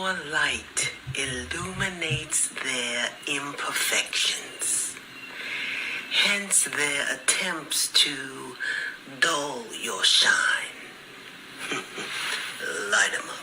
more light illuminates their imperfections. Hence their attempts to dull your shine. Light 'em up.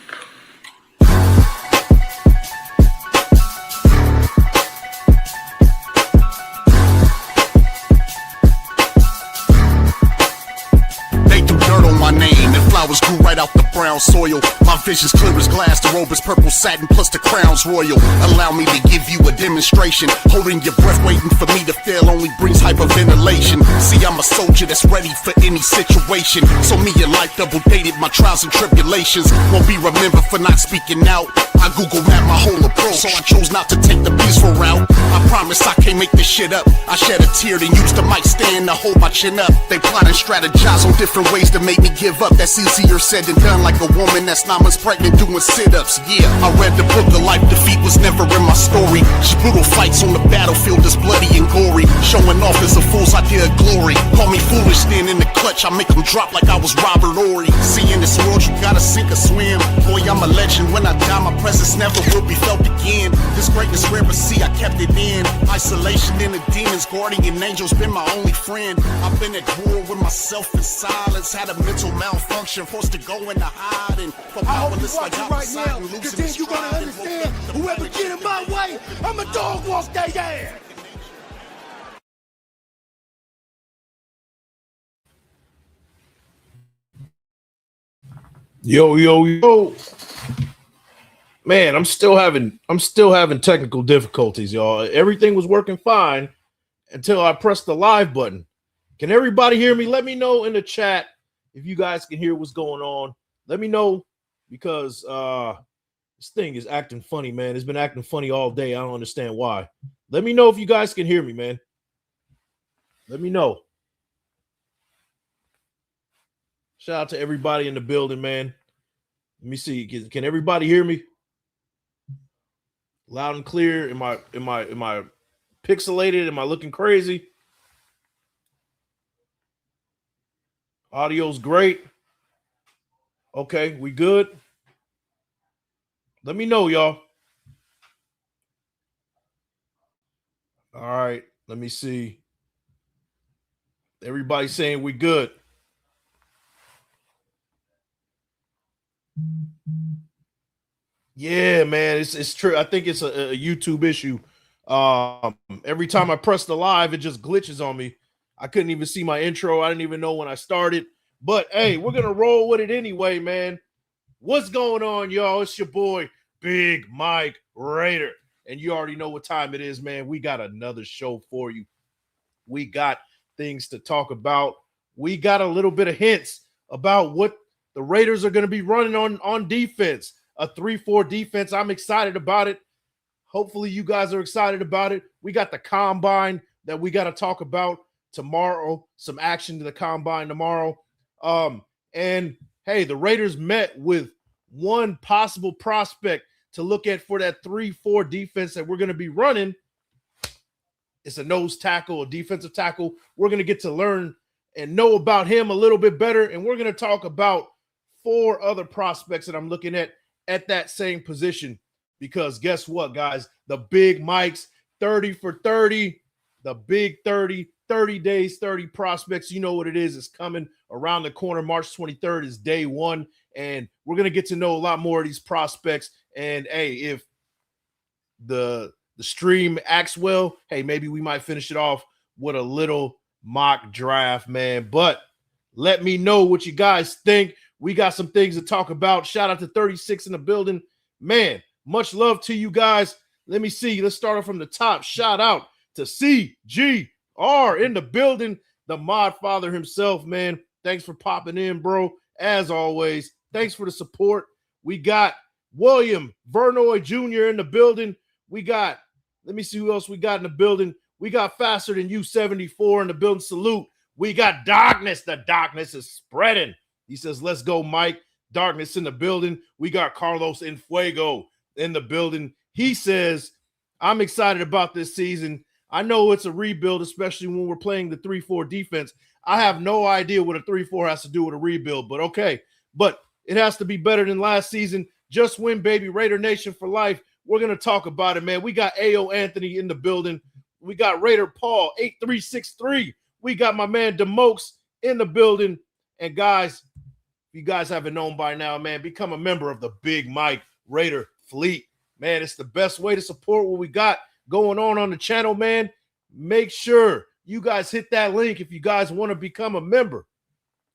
My name and flowers grew right out the brown soil. My vision's clear as glass, the robe is purple satin plus the crown's royal. Allow me to give you a demonstration. Holding your breath, waiting for me to fail only brings hyperventilation. See, I'm a soldier that's ready for any situation. So me and life double dated my trials and tribulations. Won't be remembered for not speaking out. I Google map my whole approach, so I chose not to take the peaceful route. I promise I can't make this shit up. I shed a tear, then use the mic stand to hold my chin up. They plot and strategize on different ways to make me give up. That's easier said than done, like a woman that's 9 months pregnant doing sit-ups. Yeah, I read the book of life, defeat was never in my story. Just brutal fights on the battlefield that's bloody and gory. Showing off is a fool's idea of glory. Call me foolish, stand in the clutch, I make them drop like I was Robert Ory. See, in this world you gotta sink or swim. Boy, I'm a legend, when I die my presence never will be felt again. This greatness rare, but see, I kept it in. Isolation in the demons, guardian angels been my only friend. I've been at war with myself in silence. Had a mental malfunction, forced to go into hiding. I hope you're watching right now, because then you're going to understand whoever get in my way, I'm a dog walk their ass. Yo. Man, I'm still having technical difficulties, y'all. Everything was working fine until I pressed the live button. Can everybody hear me? Let me know in the chat if you guys can hear what's going on. Let me know, because this thing is acting funny, man. It's been acting funny all day. I don't understand why. Let me know if you guys can hear me, man. Let me know. Shout out to everybody in the building, man. Let me see. Can everybody hear me? Loud and clear. Am I pixelated? Am I looking crazy? Audio's great. Okay, we good? Let me know, y'all. All right, let me see. Everybody's saying we good. Yeah, man, it's true. I think it's a YouTube issue. Every time I press the live, it just glitches on me. I couldn't even see my intro. I didn't even know when I started. But hey, we're gonna roll with it anyway, man. What's going on, y'all? It's your boy, Big Mike Raider. And you already know what time it is, man. We got another show for you. We got things to talk about. We got a little bit of hints about what the Raiders are going to be running on defense. A 3-4 defense. I'm excited about it. Hopefully you guys are excited about it. We got the combine that we got to talk about tomorrow. Some action to the combine tomorrow. And hey, the Raiders met with one possible prospect to look at for that 3-4 defense that we're going to be running. It's a nose tackle, a defensive tackle. We're going to get to learn and know about him a little bit better. And we're going to talk about 4 other prospects that I'm looking at that same position. Because guess what, guys? The Big Mike's 30 for 30, the big 30 days, 30 prospects. You know what it is. It's coming around the corner. March 23rd is day 1. And we're going to get to know a lot more of these prospects. And hey, if the stream acts well, hey, maybe we might finish it off with a little mock draft, man. But let me know what you guys think. We got some things to talk about. Shout out to 36 in the building. Man, much love to you guys. Let me see. Let's start off from the top. Shout out to CGR in the building, the mod father himself, man. Thanks for popping in, bro. As always, thanks for the support. We got William Vernoy Jr. in the building. We got, let me see who else we got in the building. We got Faster Than You 74 in the building. Salute. We got Darkness. The darkness is spreading. He says, let's go, Mike. Darkness in the building. We got Carlos Infuego in the building. He says, I'm excited about this season. I know it's a rebuild, especially when we're playing the 3-4 defense. I have no idea what a 3-4 has to do with a rebuild, but okay. But it has to be better than last season. Just win, baby. Raider Nation for life. We're going to talk about it, man. We got A.O. Anthony in the building. We got Raider Paul, 8363. We got my man DeMokes in the building. And guys, if you guys haven't known by now, man, become a member of the Big Mike Raider Fleet. Man, it's the best way to support what we got going on the channel, man. Make sure you guys hit that link if you guys want to become a member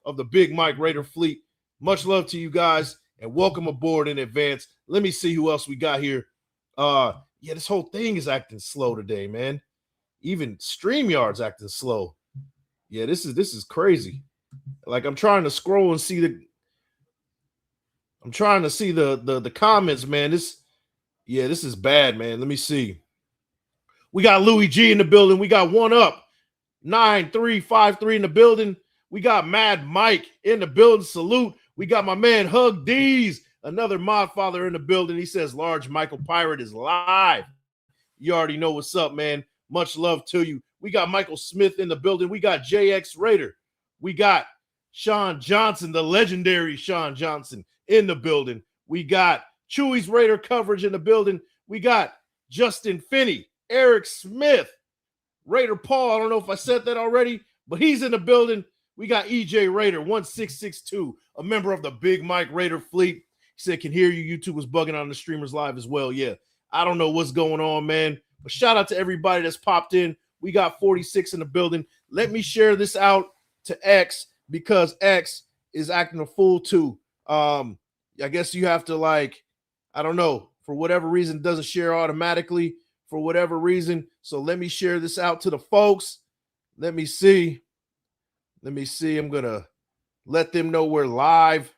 of the Big Mike Raider Fleet. Much love to you guys and welcome aboard in advance. Let me see who else we got here. Yeah, this whole thing is acting slow today, man. Even StreamYard's acting slow. Yeah, this is crazy. Like I'm trying to scroll and see the comments, man. This is bad, man. Let me see. We got Louis G in the building. We got One Up 9353 in the building. We got Mad Mike in the building. Salute. We got my man Hug D's, another mod father in the building. He says Large Michael Pirate is live. You already know what's up, man. Much love to you. We got Michael Smith in the building. We got JX Raider. We got Sean Johnson, the legendary Sean Johnson, in the building. We got Chewy's Raider coverage in the building. We got Justin Finney, Eric Smith, Raider Paul. I don't know if I said that already, but he's in the building. We got EJ Raider 1662, a member of the Big Mike Raider Fleet. He said, can hear you. YouTube was bugging on the streamers live as well. Yeah, I don't know what's going on, man. But shout out to everybody that's popped in. We got 46 in the building. Let me share this out to X because X is acting a fool too. I guess you have to like, I don't know, for whatever reason, it doesn't share automatically for whatever reason. So let me share this out to the folks. Let me see. I'm going to let them know we're live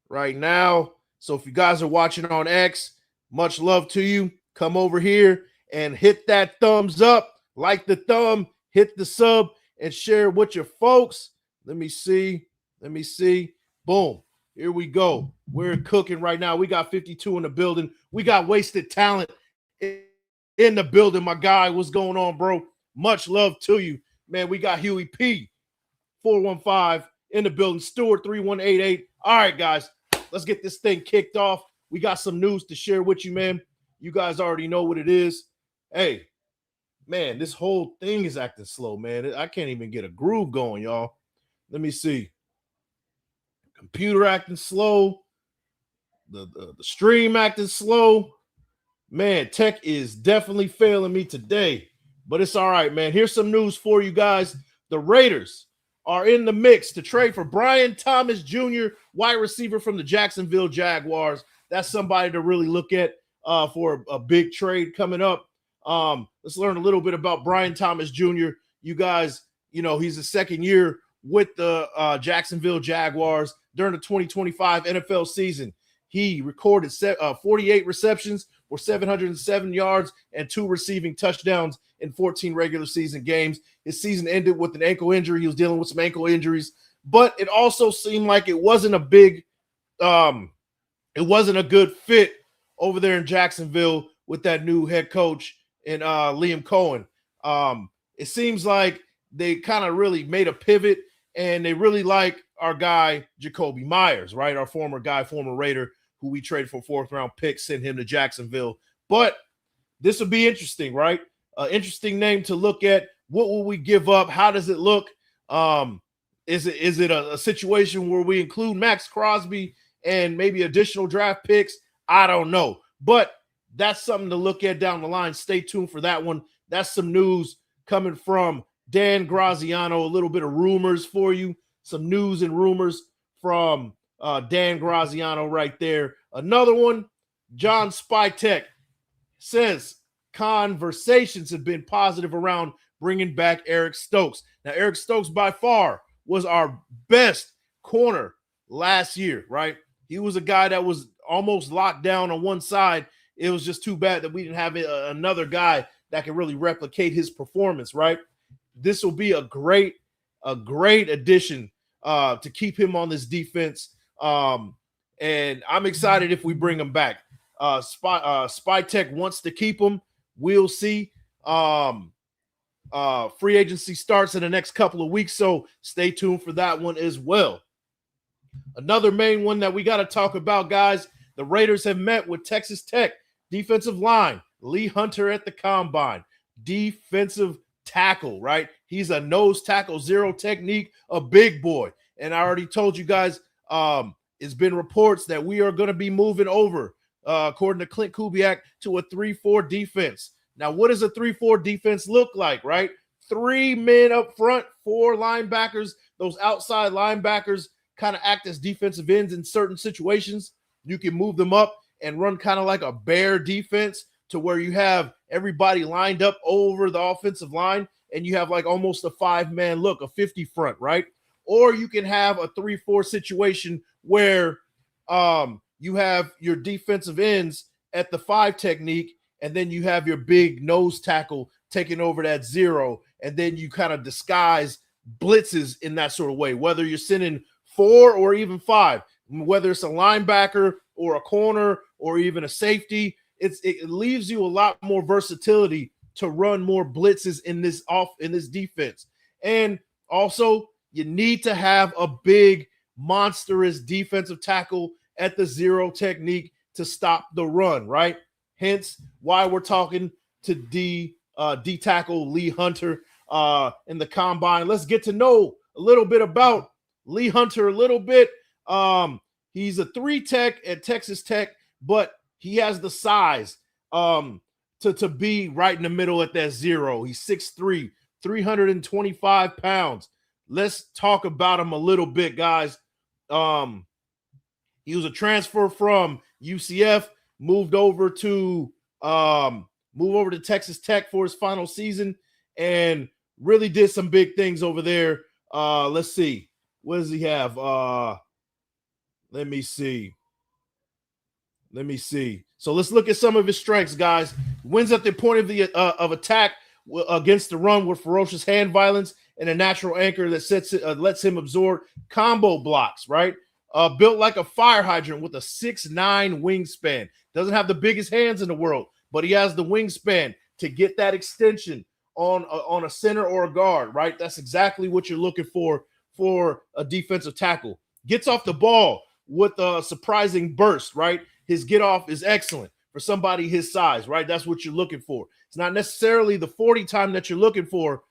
right now. So if you guys are watching on X, much love to you. Come over here and hit that thumbs up, like the thumb, hit the sub, and share with your folks. Let me see. Boom. Here we go. We're cooking right now. We got 52 in the building. We got Wasted Talent in the building. My guy, what's going on, bro? Much love to you. Man, we got Huey P. 415 in the building. Stewart 3188. All right, guys, let's get this thing kicked off. We got some news to share with you, man. You guys already know what it is. Hey, man, this whole thing is acting slow, man. I can't even get a groove going, y'all. Let me see. Computer acting slow. The stream acting slow. Man, tech is definitely failing me today, but it's all right, man. Here's some news for you guys. The Raiders are in the mix to trade for Brian Thomas Jr., wide receiver from the Jacksonville Jaguars. That's somebody to really look at for a big trade coming up. Let's learn a little bit about Brian Thomas Jr. You guys, you know, he's the second year with the Jacksonville Jaguars during the 2025 NFL season. He recorded 48 receptions for 707 yards and 2 receiving touchdowns in 14 regular season games. His season ended with an ankle injury. He was dealing with some ankle injuries, but it also seemed like it wasn't a big, it wasn't a good fit over there in Jacksonville with that new head coach and Liam Cohen. It seems like they kind of really made a pivot and they really like our guy, Jacoby Myers, right? Our former Raider, who we traded for 4th round pick, sent him to Jacksonville. But this will be interesting, right? Interesting name to look at. What will we give up? How does it look? Is it a situation where we include Max Crosby and maybe additional draft picks? I don't know. But that's something to look at down the line. Stay tuned for that one. That's some news coming from Dan Graziano. A little bit of rumors for you. Some news and rumors from Dan Graziano right there. Another one, John Spytek says conversations have been positive around bringing back Eric Stokes. Now, Eric Stokes by far was our best corner last year, right? He was a guy that was almost locked down on one side. It was just too bad that we didn't have another guy that could really replicate his performance, right? This will be a great addition to keep him on this defense. And I'm excited if we bring him back. Spytek wants to keep him. We'll see. Free agency starts in the next couple of weeks, so stay tuned for that one as well. Another main one that we got to talk about, guys, The Raiders have met with Texas Tech defensive line, Lee Hunter at the combine, defensive tackle, right? He's a nose tackle, zero technique, a big boy. And I already told you guys, it's been reports that we are going to be moving over, according to Klint Kubiak, to a 3-4 defense. Now, what does a 3-4 defense look like, right? 3 men up front, 4 linebackers. Those outside linebackers kind of act as defensive ends in certain situations. You can move them up and run kind of like a bear defense to where you have everybody lined up over the offensive line and you have like almost a 5-man look, a 50 front, right? Or you can have a 3-4 situation where you have your defensive ends at the 5 technique, and then you have your big nose tackle taking over that 0, and then you kind of disguise blitzes in that sort of way, whether you're sending 4 or even 5, whether it's a linebacker or a corner or even a safety. It leaves you a lot more versatility to run more blitzes in this defense. And also, you need to have a big, monstrous defensive tackle at the 0 technique to stop the run, right? Hence why we're talking to D tackle Lee Hunter in the combine. Let's get to know a little bit about Lee Hunter a little bit. He's a 3 tech at Texas Tech, but he has the size to be right in the middle at that 0. He's 6'3", 325 pounds. Let's talk about him a little bit, guys. He was a transfer from UCF, moved over to Texas Tech for his final season, and really did some big things over there. Let's see. What does he have? Let me see. So let's look at some of his strengths, guys. Wins at the point of attack against the run with ferocious hand violence and a natural anchor that lets him absorb combo blocks, right? Built like a fire hydrant with a 6'9" wingspan. Doesn't have the biggest hands in the world, but he has the wingspan to get that extension on a center or a guard, right? That's exactly what you're looking for a defensive tackle. Gets off the ball with a surprising burst, right? His get off is excellent for somebody his size, right? That's what you're looking for. It's not necessarily the 40 time that you're looking for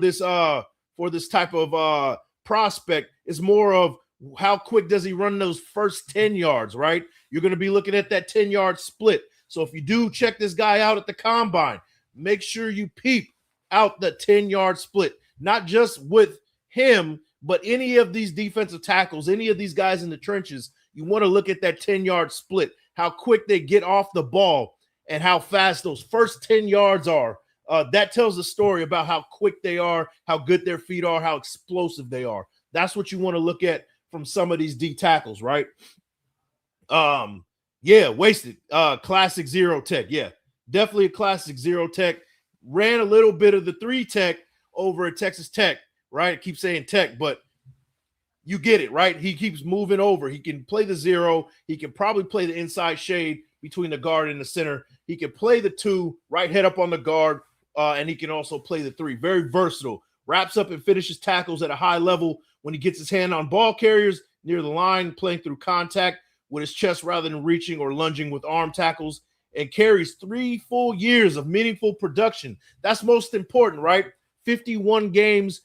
this type of prospect. It's more of how quick does he run those first 10 yards, right? You're going to be looking at that 10-yard split. So if you do check this guy out at the combine, make sure you peep out the 10-yard split, not just with him, but any of these defensive tackles, any of these guys in the trenches. You want to look at that 10-yard split, how quick they get off the ball and how fast those first 10 yards are. That tells a story about how quick they are, how good their feet are, how explosive they are. That's what you want to look at from some of these D tackles, right? Yeah, wasted. Classic 0 tech. Yeah, definitely a classic 0 tech. Ran a little bit of the 3 tech over at Texas Tech, right? I keep saying tech, but you get it, right? He keeps moving over. He can play the 0. He can probably play the inside shade between the guard and the center. He can play the 2, right head up on the guard, and he can also play the 3. Very versatile. Wraps up and finishes tackles at a high level when he gets his hand on ball carriers near the line, playing through contact with his chest rather than reaching or lunging with arm tackles, and carries 3 full years of meaningful production. That's most important, right? 51 games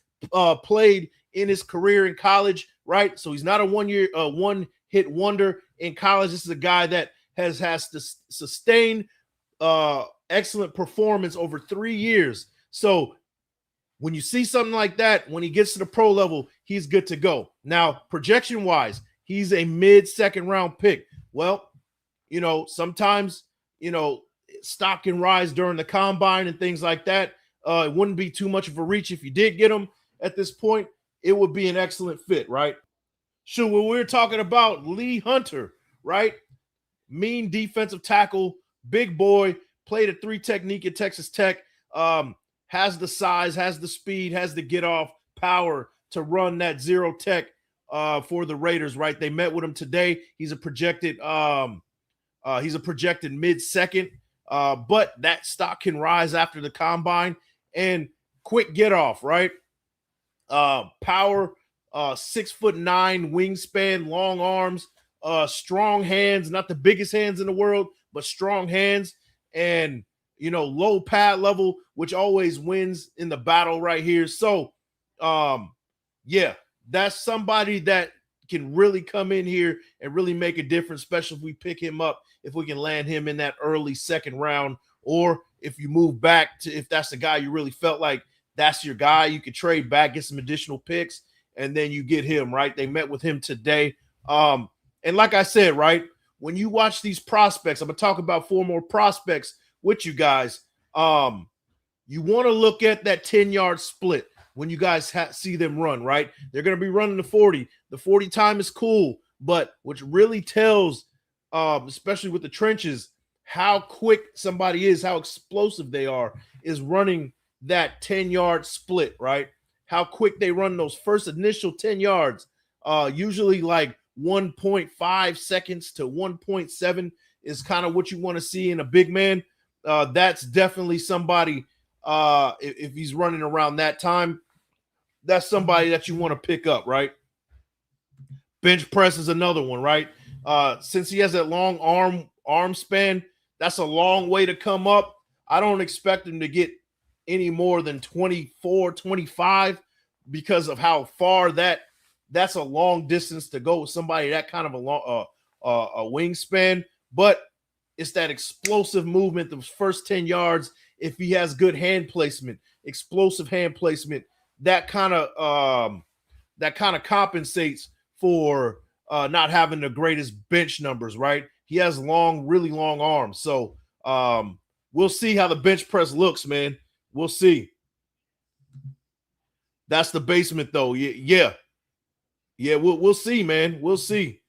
played in his career in college, right? So he's not a one-hit wonder in college. This is a guy that has to sustain excellent performance over 3 years. So when you see something like that, when he gets to the pro level, he's good to go. Now, projection-wise, he's a mid-second round pick. Well, sometimes, stock can rise during the combine and things like that. It wouldn't be too much of a reach if you did get him at this point. It would be an excellent fit, right? Sure, when we're talking about Lee Hunter, right? Mean defensive tackle, big boy, played a 3 technique at Texas Tech, has the size, has the speed, has the get off power to run that 0 tech for the Raiders, right? They met with him today. He's a projected mid-second, but that stock can rise after the combine. And quick get off, right? Power, 6'9" wingspan, long arms, strong hands, not the biggest hands in the world, but strong hands, and low pad level, which always wins in the battle right here. So yeah, that's somebody that can really come in here and really make a difference, especially if we pick him up, if we can land him in that early second round, or if you move back to, if that's the guy you really felt like that's your guy, you could trade back, get some additional picks, and then you get him, right? They met with him today. And like I said, right, when you watch these prospects, I'm going to talk about 4 more prospects with you guys. You want to look at that 10-yard split when you guys see them run, right? They're going to be running the 40. The 40 time is cool, but which really tells, especially with the trenches, how quick somebody is, how explosive they are, is running that 10-yard split, right? How quick they run those first initial 10 yards, usually like 1.5 seconds to 1.7 is kind of what you want to see in a big man. That's definitely somebody, if he's running around that time, that's somebody that you want to pick up, right? Bench press is another one, right? Since he has that long arm span, that's a long way to come up. I don't expect him to get any more than 24, 25 because of how far that's a long distance to go with somebody that kind of a wingspan. But it's that explosive movement, the first 10 yards. If he has good hand placement, explosive hand placement, that kind of compensates for not having the greatest bench numbers, right? He has really long arms. So we'll see how the bench press looks, man. We'll see. That's the basement, though. Yeah. We'll see, man. We'll see.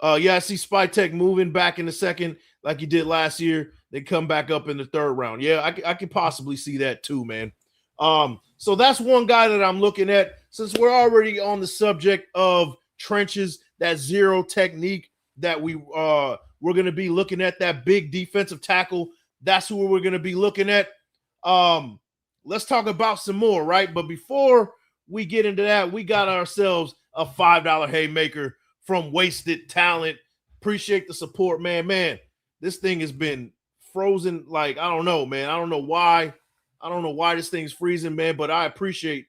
I see Spytek moving back in the second like he did last year. They come back up in the third round. Yeah, I could possibly see that too, man. So that's one guy that I'm looking at. Since we're already on the subject of trenches, that zero technique that we're going to be looking at, that big defensive tackle, that's who we're going to be looking at. Let's talk about some more, right? But before we get into that, we got ourselves a $5 haymaker from Wasted Talent. Appreciate the support, man. Man, this thing has been frozen. Like, I don't know, man. I don't know why this thing's freezing, man, but I appreciate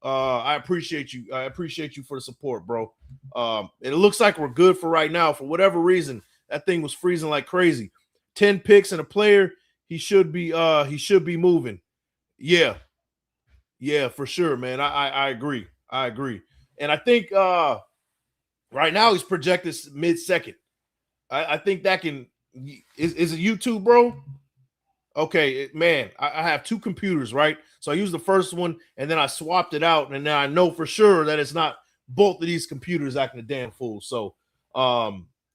you. I appreciate you for the support, bro. And it looks like we're good for right now. For whatever reason, that thing was freezing like crazy. 10 picks and a player, he should be moving. Yeah, for sure, man. I agree. And I think right now he's projected mid-second. I think that can is it YouTube, bro? Okay, man, I have 2 computers, right? So I used the first one and then I swapped it out, and now I know for sure that it's not both of these computers acting a damn fool. So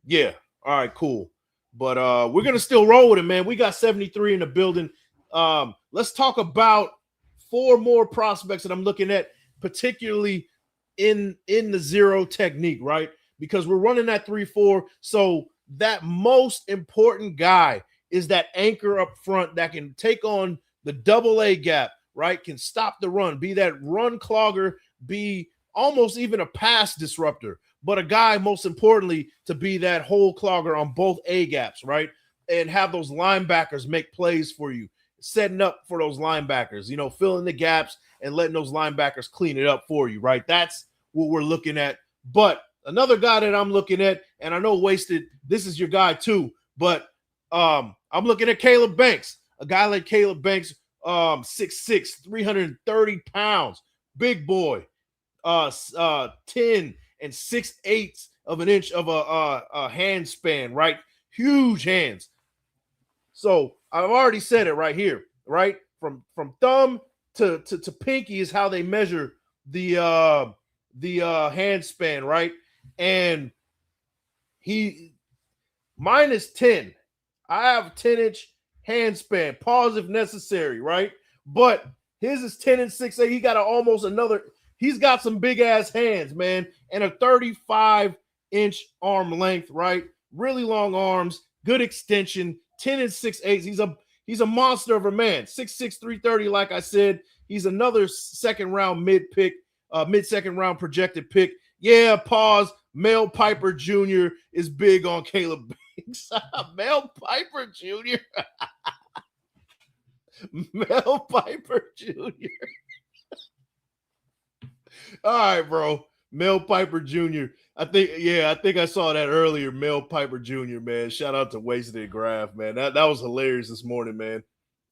yeah, all right, cool. But we're gonna still roll with it, man. We got 73 in the building. Let's talk about 4 more prospects that I'm looking at, particularly in the zero technique, right? Because we're running that 3-4. So that most important guy is that anchor up front that can take on the double A gap, right? Can stop the run, be that run clogger, be almost even a pass disruptor, but a guy, most importantly, to be that hole clogger on both A gaps, right? And have those linebackers make plays for you, setting up for those linebackers, filling the gaps and letting those linebackers clean it up for you, right? That's what we're looking at. But another guy that I'm looking at, and I know Wasted, this is your guy too, but I'm looking at Caleb Banks, a guy like Caleb Banks, 6'6", 330 pounds, big boy, 10 6/8 of an inch of a hand span, right? Huge hands. So I've already said it right here, right? From thumb to pinky is how they measure the hand span, right? And mine is 10. I have a 10-inch hand span. Pause if necessary, right? But his is 10 and 6. He got he's got some big ass hands, man, and a 35-inch arm length, right? Really long arms, good extension, 10 and 6/8. He's a monster of a man. 6'6", 330, like I said. He's another second round mid-second round projected pick. Yeah, pause. Mel Piper Jr. is big on Caleb Banks. Mel Piper Jr. Mel Piper Jr. All right, bro. Mel Piper Jr. I think I saw that earlier. Mel Piper Jr., man. Shout out to Wasted Graph, man. That was hilarious this morning, man.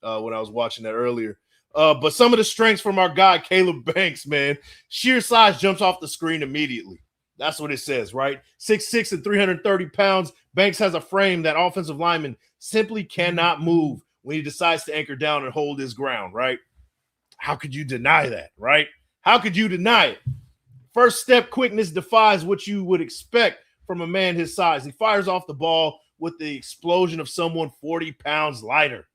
When I was watching that earlier. But some of the strengths from our guy, Caleb Banks, man. Sheer size jumps off the screen immediately. That's what it says, right? 6'6" and 330 pounds. Banks has a frame that offensive lineman simply cannot move when he decides to anchor down and hold his ground, right? How could you deny that, right? How could you deny it? First step quickness defies what you would expect from a man his size. He fires off the ball with the explosion of someone 40 pounds lighter,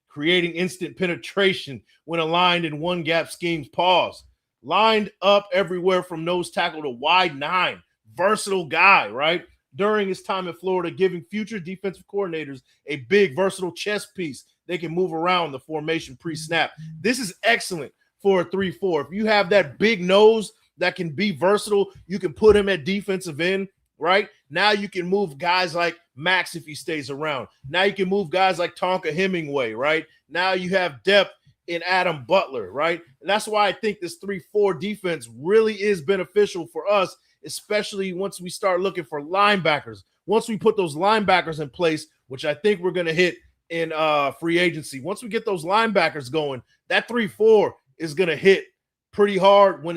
creating instant penetration when aligned in one gap schemes. Pause. Lined up everywhere from nose tackle to wide nine. Versatile guy, right? During his time in Florida, giving future defensive coordinators a big, versatile chess piece. They can move around the formation pre-snap. This is excellent for a 3-4. If you have that big nose that can be versatile, you can put him at defensive end, right? Now you can move guys like Max if he stays around. Now you can move guys like Tonka Hemingway, right? Now you have depth in Adam Butler, right? And that's why I think this 3-4 defense really is beneficial for us, especially once we start looking for linebackers. Once we put those linebackers in place, which I think we're going to hit in free agency. Once we get those linebackers going, that 3-4 is going to hit pretty hard when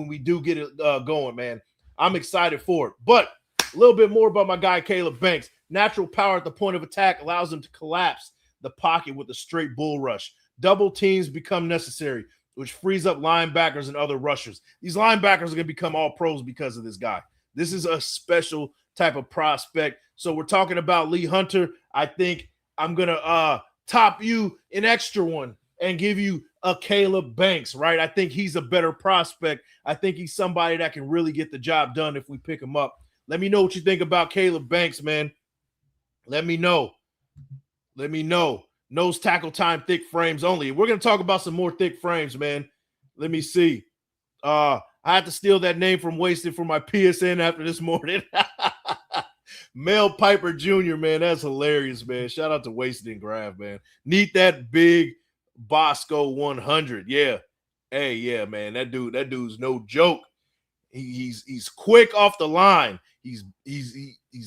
we do get it going, man. I'm excited for it. But a little bit more about my guy, Caleb Banks. Natural power at the point of attack allows him to collapse the pocket with a straight bull rush. Double teams become necessary, which frees up linebackers and other rushers. These linebackers are going to become all pros because of this guy. This is a special type of prospect. So we're talking about Lee Hunter. I think I'm going to top you an extra one and give you a Caleb Banks, right? I think he's a better prospect. I think he's somebody that can really get the job done if we pick him up. Let me know what you think about Caleb Banks, man. Let me know. Let me know. Nose tackle time, thick frames only. We're going to talk about some more thick frames, man. Let me see. I had to steal that name from Wasted for my PSN after this morning. Mel Piper Jr., man. That's hilarious, man. Shout out to Wasted and Graph, man. Need that big Bosco 100. Yeah. Hey, yeah, man. That dude's no joke. He's quick off the line. He's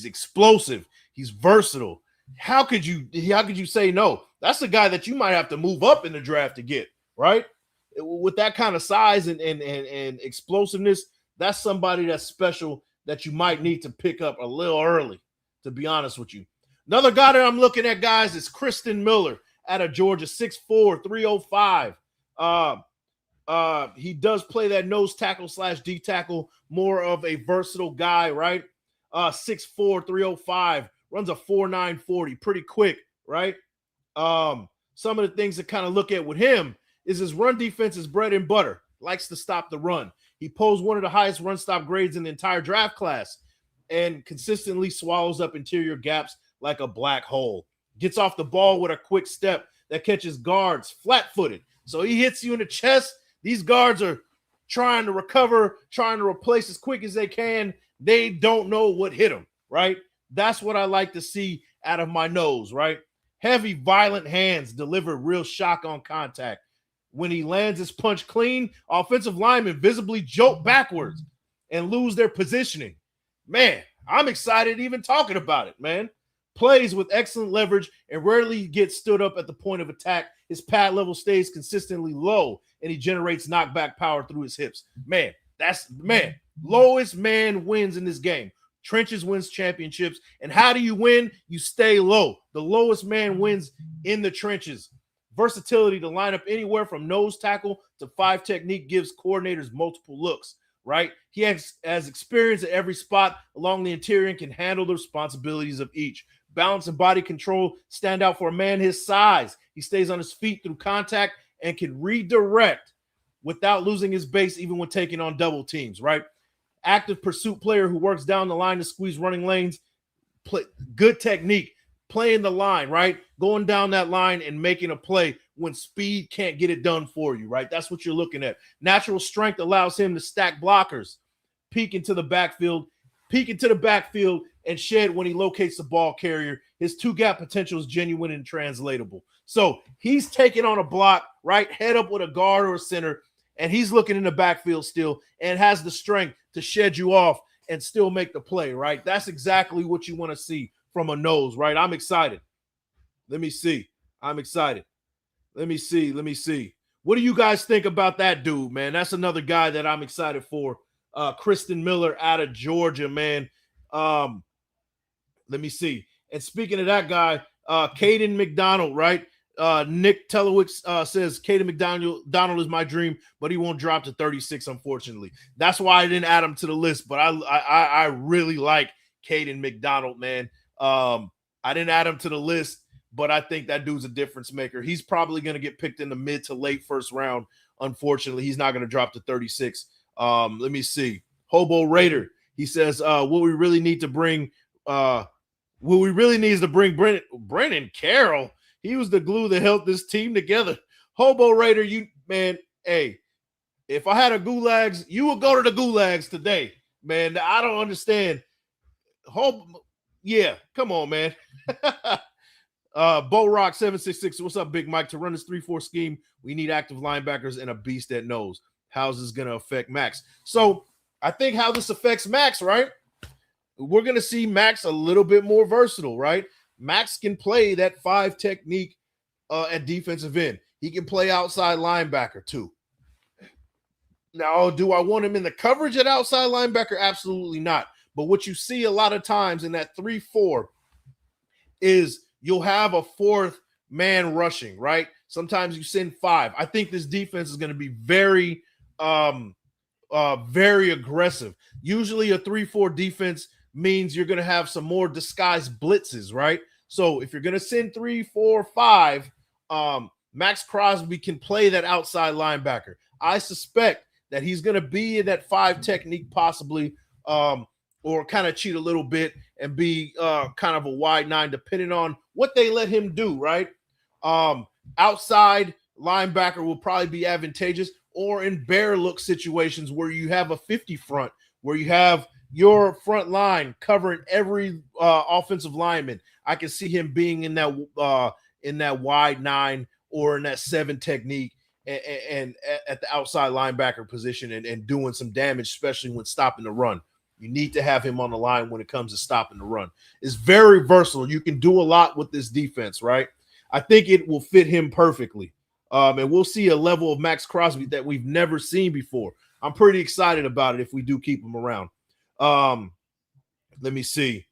explosive. He's versatile. How could you say no? That's a guy that you might have to move up in the draft to get, right? With that kind of size and explosiveness, that's somebody that's special that you might need to pick up a little early, to be honest with you. Another guy that I'm looking at, guys, is Kristen Miller out of Georgia, 6'4", 305. He does play that nose tackle / D tackle, more of a versatile guy, right? 6'4", 305, runs a 4.9 40, pretty quick, right? Some of the things to kind of look at with him is his run defense is bread and butter, likes to stop the run. He posed one of the highest run stop grades in the entire draft class and consistently swallows up interior gaps like a black hole. Gets off the ball with a quick step that catches guards flat-footed. So he hits you in the chest. These guards are trying to recover, trying to replace as quick as they can. They don't know what hit them, right? That's what I like to see out of my nose, right? Heavy, violent hands deliver real shock on contact. When he lands his punch clean, offensive linemen visibly jolt backwards and lose their positioning. Man, I'm excited even talking about it, man. Plays with excellent leverage and rarely gets stood up at the point of attack. His pad level stays consistently low, and he generates knockback power through his hips. Man, lowest man wins in this game. Trenches wins championships. And how do you win? You stay low. The lowest man wins in the trenches. Versatility to line up anywhere from nose tackle to 5 technique gives coordinators multiple looks, right? He has experience at every spot along the interior and can handle the responsibilities of each. Balance and body control stand out for a man his size. He stays on his feet through contact and can redirect without losing his base even when taking on double teams, right? Active pursuit player who works down the line to squeeze running lanes. Good technique, playing the line, right? Going down that line and making a play when speed can't get it done for you, right? That's what you're looking at. Natural strength allows him to stack blockers, peek into the backfield, peek into the backfield and shed when he locates the ball carrier. His two-gap potential is genuine and translatable. So he's taking on a block, right, head up with a guard or a center, and he's looking in the backfield still and has the strength to shed you off and still make the play, right? That's exactly what you want to see from a nose, right? I'm excited. Let me see. I'm excited. Let me see. What do you guys think about that dude, man? That's another guy that I'm excited for. Kristen Miller out of Georgia, man. Let me see. And speaking of that guy, Caden McDonald, right? Nick Telowicz says Caden McDonald is my dream, but he won't drop to 36, unfortunately. That's why I didn't add him to the list, but I really like Caden McDonald, man. I didn't add him to the list, but I think that dude's a difference maker. He's probably going to get picked in the mid to late first round. Unfortunately, he's not going to drop to 36. Let me see. Hobo Raider, he says, what we really need is to bring Brennan Carroll. He was the glue that held this team together. Hobo Raider, hey, if I had a gulags, you would go to the gulags today, man. I don't understand. Yeah, come on, man. Bo Rock 766. What's up, Big Mike? To run this 3-4 scheme, we need active linebackers and a beast that knows. How's this going to affect Max? So I think how this affects Max, right? We're going to see Max a little bit more versatile, right? Max can play that 5 technique at defensive end. He can play outside linebacker too. Now, do I want him in the coverage at outside linebacker? Absolutely not. But what you see a lot of times in that 3-4 is you'll have a 4th man rushing, right? Sometimes you send 5. I think this defense is going to be very aggressive. Usually a 3-4 defense means you're going to have some more disguised blitzes, right? So if you're going to send 3, 4, 5, Max Crosby can play that outside linebacker. I suspect that he's going to be in that 5 technique possibly, or kind of cheat a little bit and be kind of a wide 9, depending on what they let him do, right? Outside linebacker will probably be advantageous, or in bear look situations where you have a 50 front, where you have your front line covering every offensive lineman. I can see him being in that wide 9 or in that 7 technique and at the outside linebacker position and doing some damage, especially when stopping the run. You need to have him on the line when it comes to stopping the run. It's very versatile. You can do a lot with this defense, right? I think it will fit him perfectly. And we'll see a level of Max Crosby that we've never seen before. I'm pretty excited about it if we do keep him around. Let me see.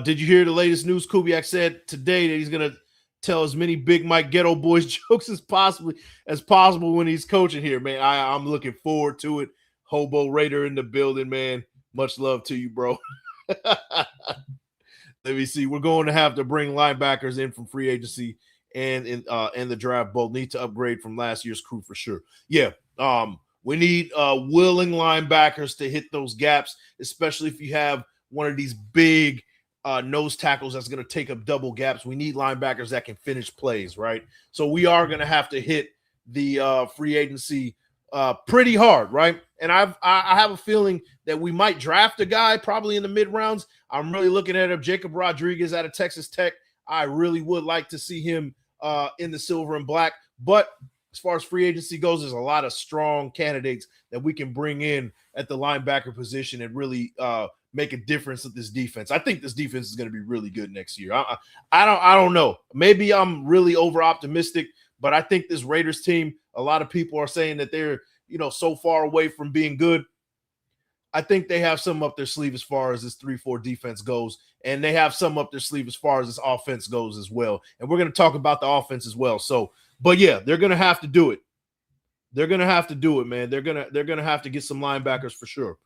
Did you hear the latest news? Kubiak said today that he's going to tell as many Big Mike Ghetto Boys jokes as possible when he's coaching here, man. I'm looking forward to it. Hobo Raider in the building, man. Much love to you, bro. Let me see. We're going to have to bring linebackers in from free agency and the draft. Both need to upgrade from last year's crew for sure. Yeah. We need willing linebackers to hit those gaps, especially if you have one of these big nose tackles that's going to take up double gaps. We need linebackers that can finish plays, right? So we are going to have to hit the free agency pretty hard, right? And I have a feeling that we might draft a guy probably in the mid rounds. I'm really looking at him, Jacob Rodriguez out of Texas Tech. I really would like to see him in the silver and black. But as far as free agency goes, there's a lot of strong candidates that we can bring in at the linebacker position and really make a difference with this defense. I think this defense is going to be really good next year. I don't know. Maybe I'm really over optimistic, but I think this Raiders team, a lot of people are saying that they're, so far away from being good. I think they have some up their sleeve as far as this 3-4 defense goes, and they have some up their sleeve as far as this offense goes as well. And we're going to talk about the offense as well. So, but yeah, they're going to have to do it. They're going to have to do it, man. They're going to have to get some linebackers for sure.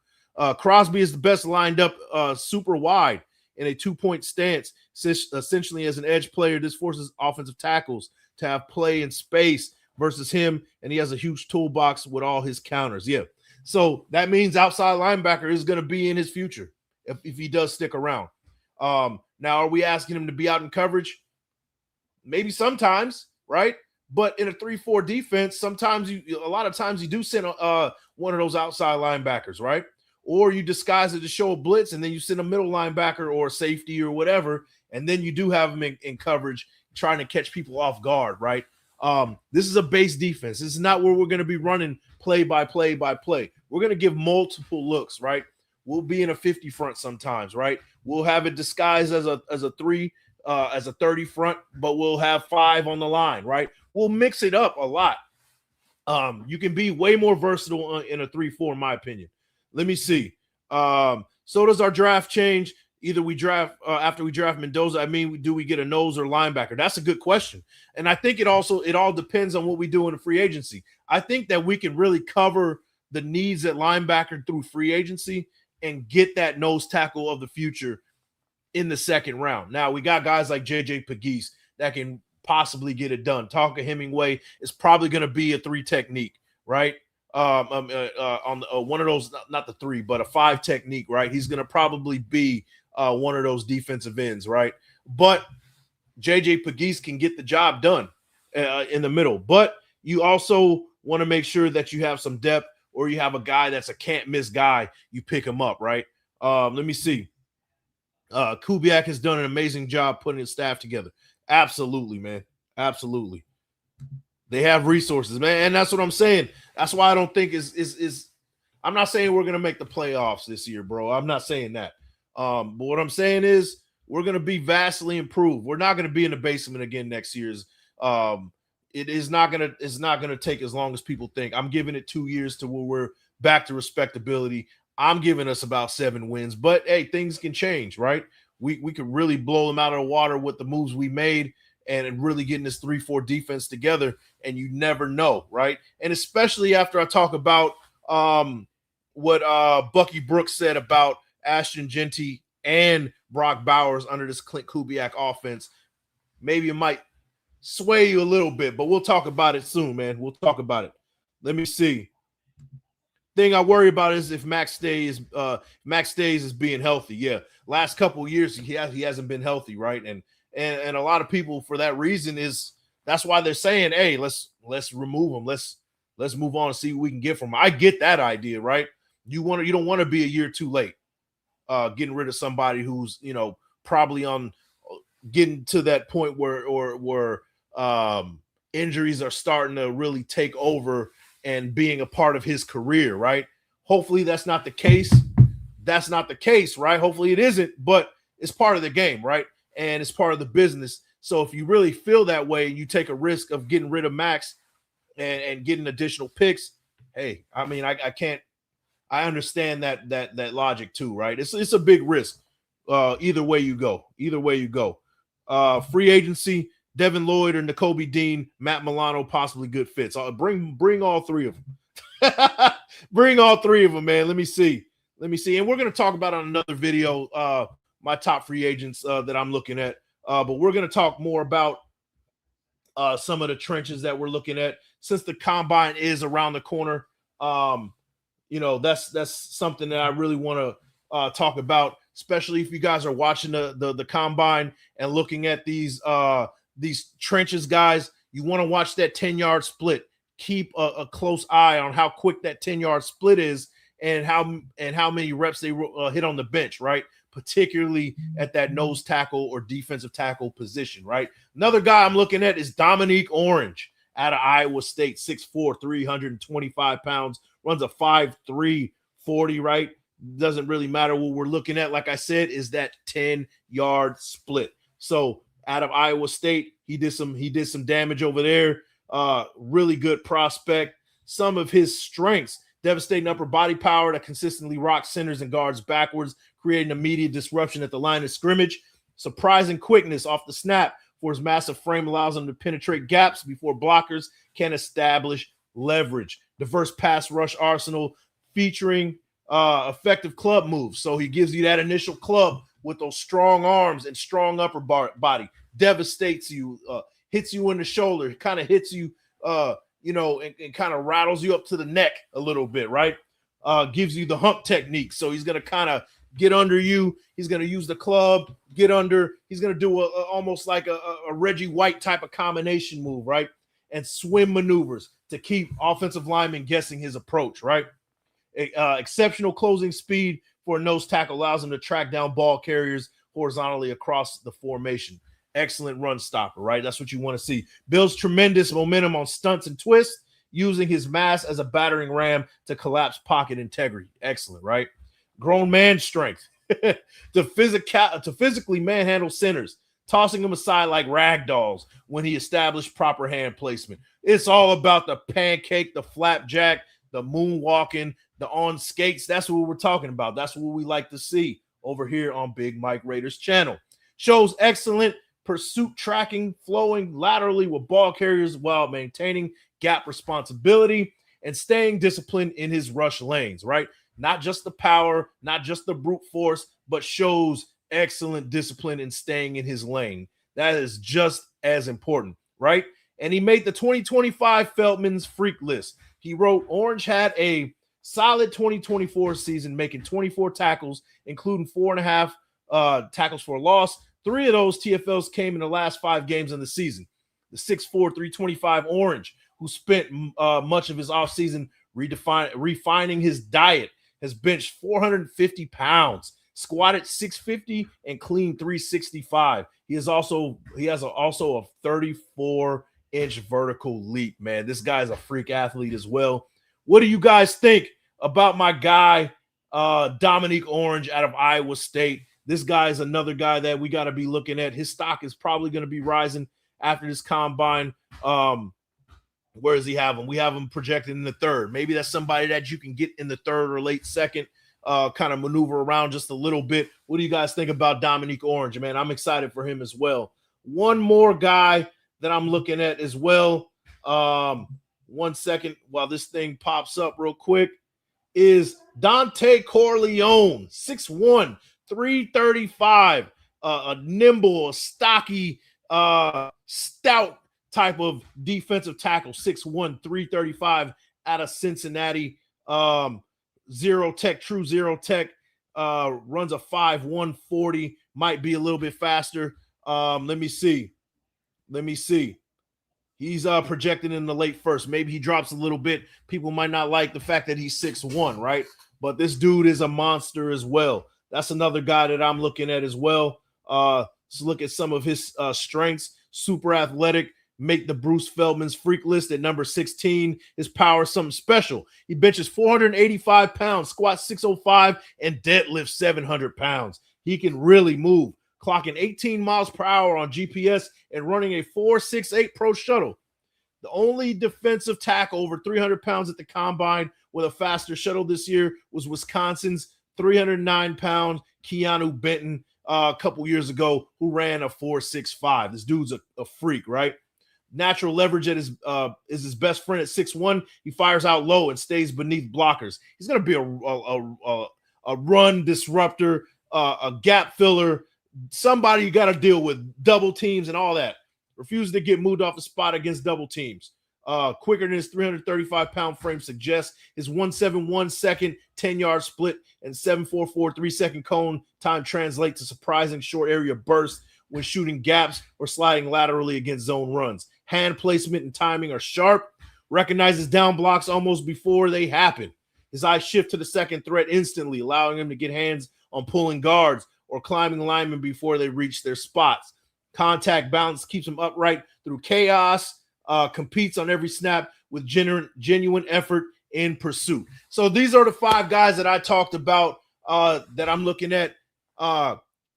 Crosby is the best lined up super wide in a 2-point stance. Essentially, as an edge player, this forces offensive tackles to have play in space versus him, and he has a huge toolbox with all his counters. Yeah. So that means outside linebacker is going to be in his future if he does stick around. Now, are we asking him to be out in coverage? Maybe sometimes, right? But in a 3-4 defense, a lot of times you do send one of those outside linebackers, right? or you disguise it to show a blitz, and then you send a middle linebacker or safety or whatever, and then you do have them in coverage trying to catch people off guard, right? This is a base defense. This is not where we're going to be running play by play by play. We're going to give multiple looks, right? We'll be in a 50 front sometimes, right? We'll have it disguised as a 3, as a 30 front, but we'll have 5 on the line, right? We'll mix it up a lot. You can be way more versatile in a 3-4, in my opinion. Let me see. So does our draft change? Either we draft after we draft Mendoza. I mean, do we get a nose or linebacker? That's a good question. And I think it all depends on what we do in the free agency. I think that we can really cover the needs at linebacker through free agency and get that nose tackle of the future in the second round. Now, we got guys like J.J. Pegues that can possibly get it done. Tonka Hemingway is probably going to be a 3 technique, right? On one of those, not the 3, but a 5 technique, right? He's going to probably be one of those defensive ends, right? But J.J. Pegues can get the job done in the middle. But you also want to make sure that you have some depth, or you have a guy that's a can't-miss guy. You pick him up, right? Let me see. Kubiak has done an amazing job putting his staff together. Absolutely, man. Absolutely. They have resources, man. And that's what I'm saying. That's why I don't think I'm not saying we're going to make the playoffs this year, bro. I'm not saying that. But what I'm saying is we're going to be vastly improved. We're not going to be in the basement again next year's. It's not going to take as long as people think. I'm giving it 2 years to where we're back to respectability. I'm giving us about 7 wins, but hey, things can change, right? We could really blow them out of the water with the moves we made and really getting this 3-4 defense together, and you never know, right? And especially after I talk about what Bucky Brooks said about Ashton Genty and Brock Bowers under this Klint Kubiak offense, maybe it might sway you a little bit, but we'll talk about it soon, man. We'll talk about it. Let me see. Thing I worry about is if Max stays is being healthy. Yeah, last couple of years he hasn't been healthy, right? And a lot of people for that reason that's why they're saying, hey, let's remove him. Let's move on and see what we can get from him. I get that idea, right? You don't want to be a year too late, getting rid of somebody who's probably on getting to that point where injuries are starting to really take over and being a part of his career, right? Hopefully that's not the case. That's not the case, right? Hopefully it isn't, but it's part of the game, right? And it's part of the business. So if you really feel that way, you take a risk of getting rid of Max and getting additional picks. Hey, I mean, I understand that logic too, right? It's a big risk. Either way you go. Free agency, Devin Lloyd or Nakobe Dean, Matt Milano, possibly good fits. Bring all 3 of them. Bring all 3 of them, man. Let me see. And we're going to talk about on another video my top free agents that I'm looking at. But we're going to talk more about some of the trenches that we're looking at since the combine is around the corner. That's something that I really want to talk about, especially if you guys are watching the combine and looking at these trenches, guys. You want to watch that 10-yard split. Keep a close eye on how quick that 10-yard split is and how many reps they hit on the bench, right? Particularly at that nose tackle or defensive tackle position, right? Another guy I'm looking at is Dominique Orange out of Iowa State, 6'4", 325 pounds, runs a 5'3", 40, right? Doesn't really matter what we're looking at. Like I said, is that 10-yard split. So out of Iowa State, he did some damage over there. Really good prospect. Some of his strengths: devastating upper body power that consistently rocks centers and guards backwards, creating immediate disruption at the line of scrimmage. Surprising quickness off the snap for his massive frame allows him to penetrate gaps before blockers can establish leverage. Diverse pass rush arsenal featuring effective club moves. So he gives you that initial club with those strong arms and strong upper body. Devastates you, hits you in the shoulder, kind of hits you, and kind of rattles you up to the neck a little bit, right? Gives you the hump technique. So he's going to kind of get under you. He's going to use the club, get under. He's going to do almost like a Reggie White type of combination move, right? And swim maneuvers to keep offensive linemen guessing his approach, right? Exceptional closing speed for a nose tackle allows him to track down ball carriers horizontally across the formation. Excellent run stopper, right? That's what you want to see. Builds tremendous momentum on stunts and twists, using his mass as a battering ram to collapse pocket integrity. Excellent, right? Grown man strength to physically manhandle centers, tossing them aside like rag dolls when he established proper hand placement. It's all about the pancake, the flapjack, the moonwalking, the on skates. That's what we're talking about. That's what we like to see over here on Big Mike Raiders channel. Shows excellent pursuit tracking, flowing laterally with ball carriers while maintaining gap responsibility and staying disciplined in his rush lanes, right? Not just the power, not just the brute force, but shows excellent discipline in staying in his lane. That is just as important, right? And he made the 2025 Feldman's Freak List. He wrote, Orange had a solid 2024 season, making 24 tackles, including 4.5 tackles for a loss. 3 of those TFLs came in the last 5 games of the season. The 6'4", 325 Orange, who spent much of his offseason refining his diet, has benched 450 pounds, squatted 650, and cleaned 365. He has also a 34-inch vertical leap, man. This guy's a freak athlete as well. What do you guys think about my guy, Dominique Orange out of Iowa State? This guy is another guy that we got to be looking at. His stock is probably going to be rising after this combine. Where does he have him? We have him projected in the 3rd. Maybe that's somebody that you can get in the 3rd or late 2nd, kind of maneuver around just a little bit. What do you guys think about Dominique Orange, man? I'm excited for him as well. One more guy that I'm looking at as well. 1 second while this thing pops up real quick is Dante Corleone, 6'1", 335, a nimble, a stocky, stout type of defensive tackle, 6'1", 335 out of Cincinnati. Zero tech, true zero tech, runs a 5'1", 40, might be a little bit faster. Let me see. He's projected in the late 1st. Maybe he drops a little bit. People might not like the fact that he's 6'1", right? But this dude is a monster as well. That's another guy that I'm looking at as well. Let's look at some of his strengths. Super athletic. Make the Bruce Feldman's Freak List at number 16. His power is something special. He benches 485 pounds, squats 605, and deadlifts 700 pounds. He can really move, clocking 18 miles per hour on GPS and running a 4.68 Pro Shuttle. The only defensive tackle over 300 pounds at the combine with a faster shuttle this year was Wisconsin's 309-pound Keanu Benton a couple years ago, who ran a 4.65. This dude's a freak, right? Natural leverage at is his best friend at 6'1". He fires out low and stays beneath blockers. He's going to be a run disruptor, a gap filler, somebody you got to deal with, double teams and all that. Refuses to get moved off the spot against double teams. Quicker than his 335-pound frame suggests. His 1.71 second 10-yard split and 7.44 3-second cone time translate to surprising short area bursts when shooting gaps or sliding laterally against zone runs. Hand placement and timing are sharp. Recognizes down blocks almost before they happen. His eyes shift to the second threat instantly, allowing him to get hands on pulling guards or climbing linemen before they reach their spots. Contact balance keeps him upright through chaos, competes on every snap with genuine effort in pursuit. So these are the 5 guys that I talked about that I'm looking at.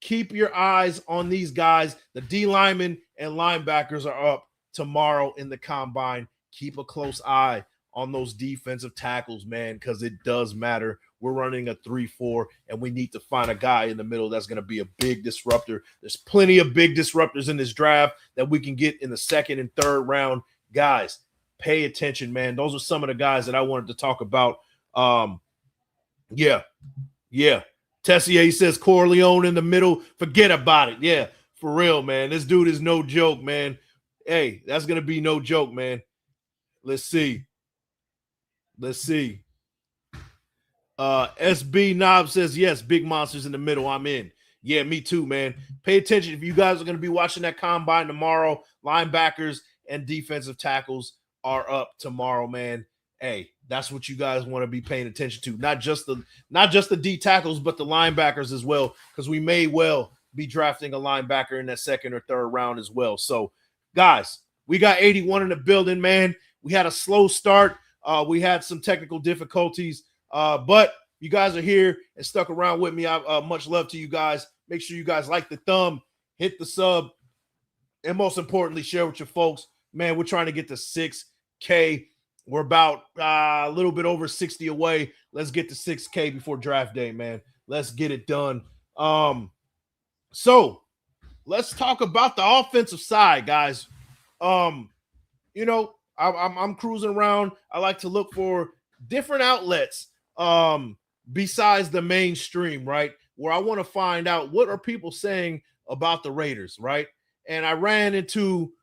Keep your eyes on these guys. The D linemen and linebackers are up tomorrow in the combine. Keep a close eye on those defensive tackles, man, because it does matter. We're running a 3-4, and we need to find a guy in the middle that's going to be a big disruptor. There's plenty of big disruptors in this draft that we can get in the 2nd and 3rd round. Guys, pay attention, man. Those are some of the guys that I wanted to talk about. Yeah. Tessier, he says Corleone in the middle. Forget about it. Yeah, for real, man. This dude is no joke, man. Hey, that's going to be no joke, man. Let's see. SB Knob says, yes, big monsters in the middle. I'm in. Yeah, me too, man. Pay attention. If you guys are going to be watching that combine tomorrow, linebackers and defensive tackles are up tomorrow, man. Hey, that's what you guys want to be paying attention to. Not just the D tackles, but the linebackers as well, because we may well be drafting a linebacker in that second or third round as well. So, guys, we got 81 in the building, man. We had a slow start. We had some technical difficulties, but you guys are here and stuck around with me. Much love to you guys. Make sure you guys like the thumb, hit the sub, and most importantly, share with your folks. Man, we're trying to get to 6K. We're about a little bit over 60 away. Let's get to 6K before draft day, man. Let's get it done. So let's talk about the offensive side, guys. You know, I'm cruising around. I like to look for different outlets besides the mainstream, right? Where I want to find out what are people saying about the Raiders, right? And I ran into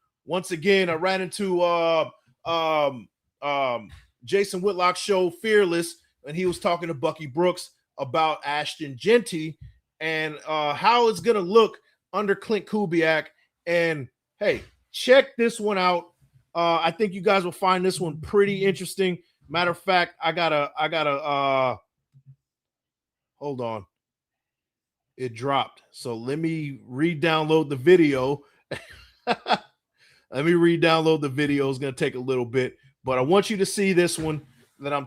Jason Whitlock's show Fearless, and he was talking to Bucky Brooks about Ashton Jeanty and how it's gonna look under Klint Kubiak. And hey, check this one out. I think you guys will find this one pretty interesting. Matter of fact, I gotta hold on. It dropped. So let me re-download the video. Let me re-download the video. It's gonna take a little bit, but I want you to see this one that I'm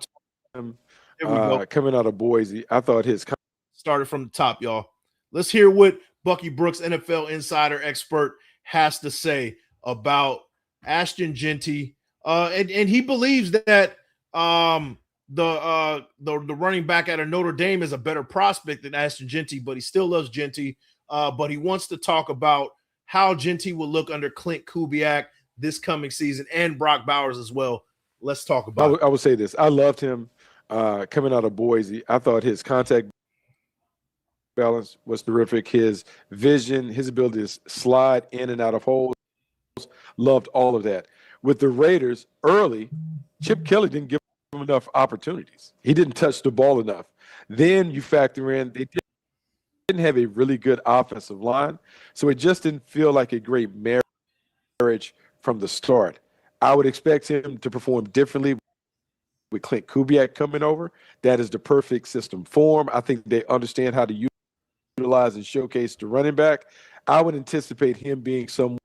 talking. Here we go. Coming out of Boise, I thought his started from the top, y'all. Let's hear what Bucky Brooks, NFL insider expert, has to say about Ashton Jeanty. And he believes that the running back out of Notre Dame is a better prospect than Ashton Jeanty, but he still loves Jeanty. But he wants to talk about how Jeanty will look under Klint Kubiak this coming season and Brock Bowers as well. Let's talk about it. I would say this. I loved him coming out of Boise. I thought his contact balance was terrific. His vision, his ability to slide in and out of holes, loved all of that. With the Raiders early, Chip Kelly didn't give him enough opportunities. He didn't touch the ball enough. Then you factor in they didn't have a really good offensive line, so it just didn't feel like a great marriage from the start. I would expect him to perform differently with Klint Kubiak coming over. That is the perfect system for him. I think they understand how to utilize and showcase the running back. I would anticipate him being someone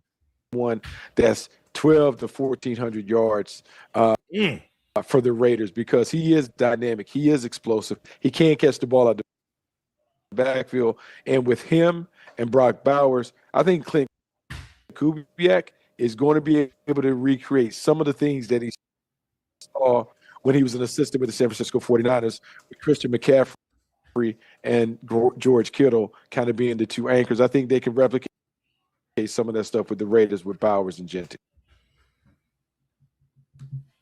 that's 12 to 1,400 yards for the Raiders, because he is dynamic. He is explosive. He can catch the ball out the backfield. And with him and Brock Bowers, I think Klint Kubiak is going to be able to recreate some of the things that he saw when he was an assistant with the San Francisco 49ers, with Christian McCaffrey and George Kittle kind of being the two anchors. I think they can replicate some of that stuff with the Raiders with Bowers and Jeanty.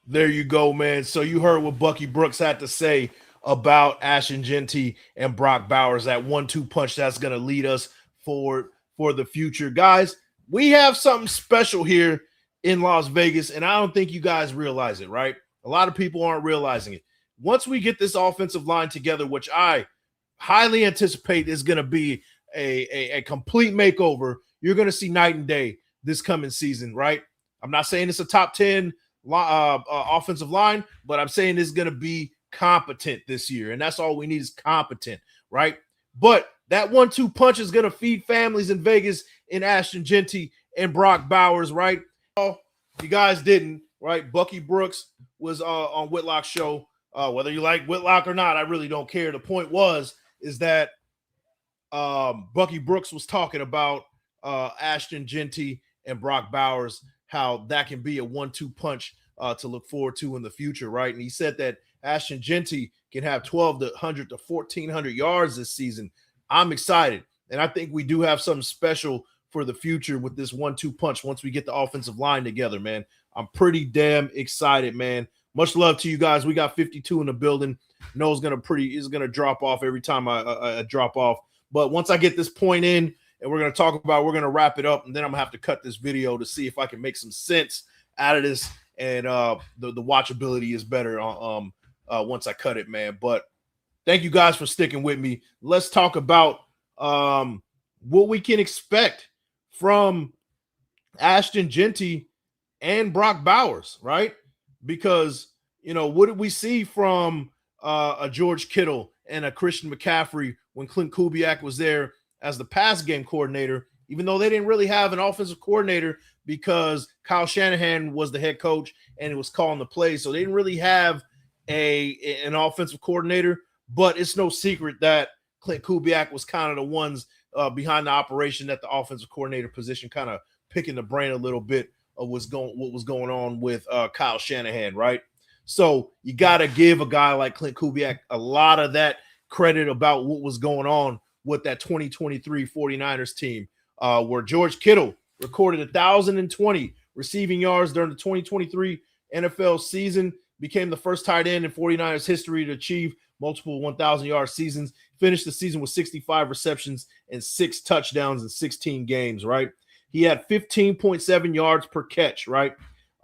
There you go, man. So you heard what Bucky Brooks had to say about Ashton Jeanty and Brock Bowers, that 1-2 punch that's going to lead us forward for the future. Guys, we have something special here in Las Vegas, and I don't think you guys realize it, right? A lot of people aren't realizing it. Once we get this offensive line together, which I highly anticipate is going to be a complete makeover, you're going to see night and day this coming season, right? I'm not saying it's a top 10 offensive line, but I'm saying it's going to be competent this year, and that's all we need is competent, right? But that 1-2 punch is going to feed families in Vegas in Ashton Jeanty and Brock Bowers, right? If you guys didn't, right? Bucky Brooks was on Whitlock's show. Whether you like Whitlock or not, I really don't care. The point is that Bucky Brooks was talking about Ashton Jeanty and Brock Bowers, how that can be a 1-2 punch to look forward to in the future, right? And he said that Ashton Jeanty can have 1,200 to 1,400 yards this season. I'm excited, and I think we do have something special for the future with this 1-2 punch once we get the offensive line together, man. I'm pretty damn excited, man. Much love to you guys. We got 52 in the building. No, it's gonna drop off every time I drop off. But once I get this point in, and we're gonna wrap it up, and then I'm gonna have to cut this video to see if I can make some sense out of this, and the watchability is better once I cut it, man. But thank you guys for sticking with me. Let's talk about what we can expect from Ashton Jeanty and Brock Bowers, right? Because what did we see from a George Kittle and a Christian McCaffrey when Klint Kubiak was there as the pass game coordinator, even though they didn't really have an offensive coordinator because Kyle Shanahan was the head coach and it was calling the plays. So they didn't really have an offensive coordinator, but it's no secret that Klint Kubiak was kind of the ones behind the operation at the offensive coordinator position, kind of picking the brain a little bit of what was going on with Kyle Shanahan, right? So you got to give a guy like Klint Kubiak a lot of that credit about what was going on with that 2023 49ers team, where George Kittle recorded 1,020 receiving yards during the 2023 NFL season, became the first tight end in 49ers history to achieve multiple 1,000-yard seasons, finished the season with 65 receptions and 6 touchdowns in 16 games, right? He had 15.7 yards per catch, right?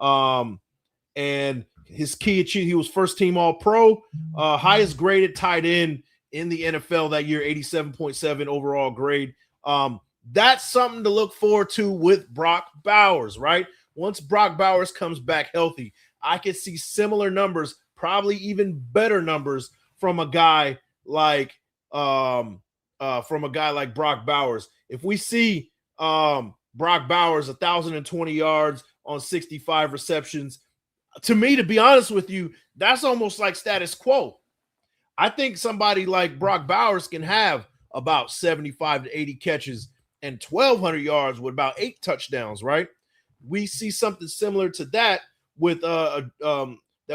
And his key achievement, he was first team All-Pro, highest graded tight end in the NFL that year, 87.7 overall grade. That's something to look forward to with Brock Bowers, right? Once Brock Bowers comes back healthy, I could see similar numbers, probably even better numbers from a guy like Brock Bowers. If we see Brock Bowers 1,020 yards on 65 receptions, to me, to be honest with you, that's almost like status quo. I think somebody like Brock Bowers can have about 75 to 80 catches and 1,200 yards with about 8 touchdowns, right? We see something similar to that with that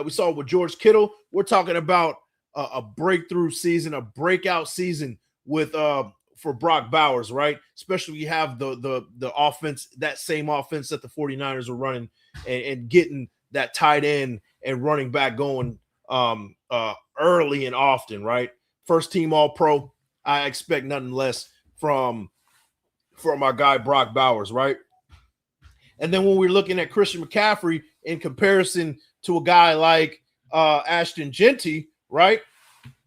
we saw with George Kittle. We're talking about a breakthrough season, a breakout season with for Brock Bowers, right? Especially you have the offense, that same offense that the 49ers are running and getting that tight end and running back going early and often, right? First team All-Pro. I expect nothing less from our guy Brock Bowers, right? And then when we're looking at Christian McCaffrey in comparison to a guy like Ashton Genty, right?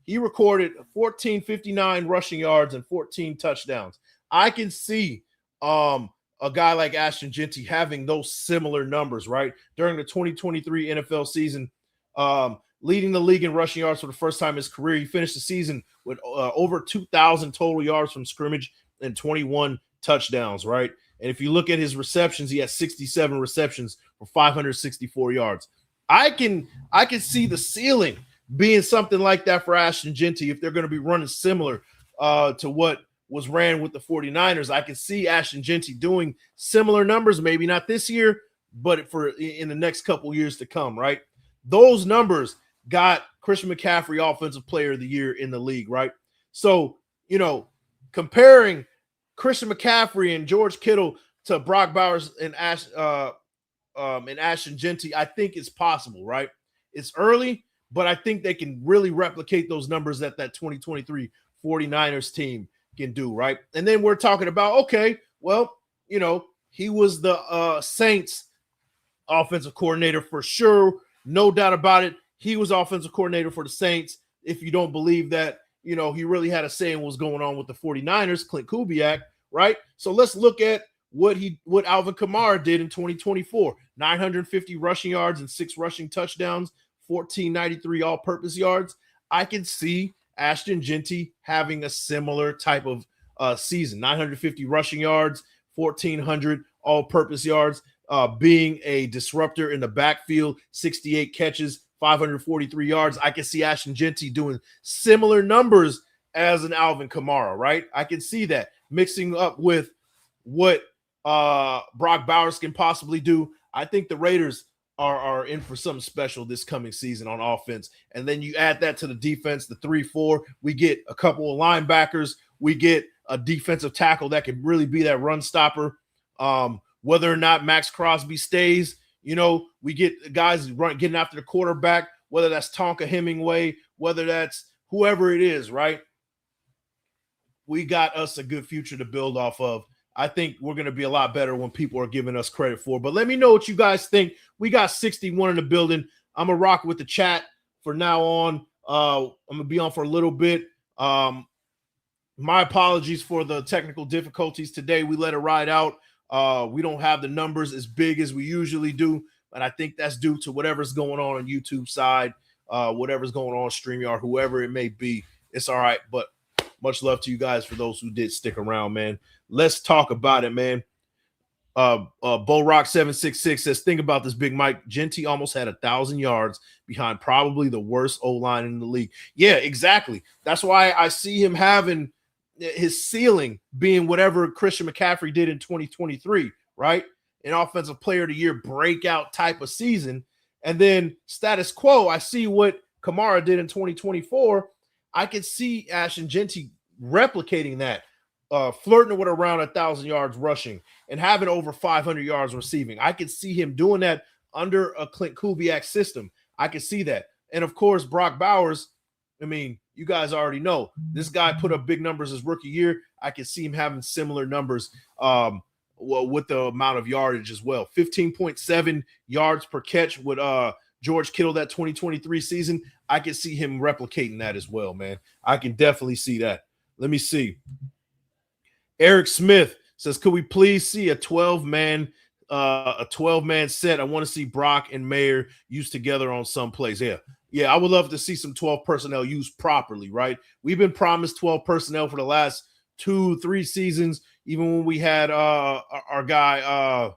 He recorded 1,459 rushing yards and 14 touchdowns. I can see a guy like Ashton Genty having those similar numbers, right? During the 2023 NFL season, leading the league in rushing yards for the first time in his career. He finished the season with over 2,000 total yards from scrimmage and 21 touchdowns, right? And if you look at his receptions, he had 67 receptions for 564 yards. I can see the ceiling being something like that for Ashton Genty if they're going to be running similar to what was ran with the 49ers. I can see Ashton Genty doing similar numbers, maybe not this year, but in the next couple years to come, right? Those numbers got Christian McCaffrey Offensive Player of the Year in the league, right? So, comparing Christian McCaffrey and George Kittle to Brock Bowers and Ashton Genty, I think it's possible, right? It's early, but I think they can really replicate those numbers that 2023 49ers team can do, right? And then we're talking about, okay, well, he was the Saints offensive coordinator for sure. No doubt about it. He was offensive coordinator for the Saints. If you don't believe that, he really had a say in what's going on with the 49ers, Klint Kubiak, right? So let's look at what Alvin Kamara did in 2024. 950 rushing yards and 6 rushing touchdowns, 1,493 all-purpose yards. I can see Ashton Genty having a similar type of season. 950 rushing yards, 1,400 all-purpose yards, being a disruptor in the backfield, 68 catches, 543 yards. I can see Ashton Genty doing similar numbers as an Alvin Kamara, right? I can see that mixing up with what Brock Bowers can possibly do. I think the Raiders are in for something special this coming season on offense. And then you add that to the defense, the 3-4. We get a couple of linebackers. We get a defensive tackle that can really be that run stopper. Whether or not Max Crosby stays, we get guys getting after the quarterback, whether that's Tonka Hemingway, whether that's whoever it is, right? We got us a good future to build off of. I think we're going to be a lot better when people are giving us credit for. But let me know what you guys think. We got 61 in the building. I'm going to rock with the chat for now on. I'm going to be on for a little bit. My apologies for the technical difficulties today. We let it ride out. We don't have the numbers as big as we usually do, And I think that's due to whatever's going on YouTube side, whatever's going on StreamYard, whoever it may be. It's all right. But much love to you guys for those who did stick around, man. Let's talk about it, man. Bo Rock 766 says, think about this, Big Mike. Genty almost had 1,000 yards behind probably the worst O-line in the league. Yeah, exactly. That's why I see him having his ceiling being whatever Christian McCaffrey did in 2023, right? An offensive player of the year breakout type of season. And then status quo, I see what Kamara did in 2024. I could see Ashton Genty replicating that, flirting with around 1,000 yards rushing and having over 500 yards receiving. I could see him doing that under a Klint Kubiak system. I could see that. And of course, Brock Bowers, I mean, you guys already know this guy put up big numbers his rookie year. I could see him having similar numbers with the amount of yardage as well. 15.7 yards per catch with George Kittle that 2023 season. I could see him replicating that as well, man. I can definitely see that. Let me see. Eric Smith says, could we please see a 12-man set? I want to see Brock and Mayer used together on some plays. Yeah, I would love to see some 12 personnel used properly, right? We've been promised 12 personnel for the last 2-3 seasons, even when we had our guy,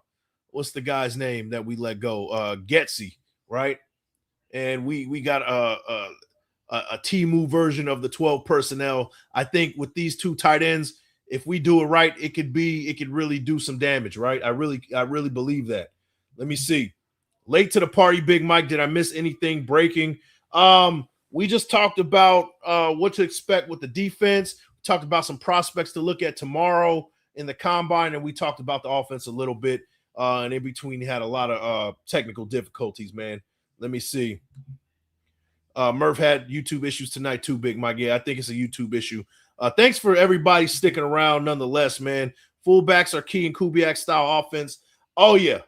what's the guy's name that we let go? Getsy, right? And we got a T-move version of the 12 personnel. I think with these two tight ends, if we do it right, it could really do some damage, right? I really believe that. Let me see. Late to the party, Big Mike. Did I miss anything breaking? We just talked about what to expect with the defense. We talked about some prospects to look at tomorrow in the combine, and we talked about the offense a little bit. And in between, he had a lot of technical difficulties, man. Let me see. Murph had YouTube issues tonight too, Big Mike. Yeah, I think it's a YouTube issue. Thanks for everybody sticking around nonetheless, man. Fullbacks are key in Kubiak style offense. Oh, yeah.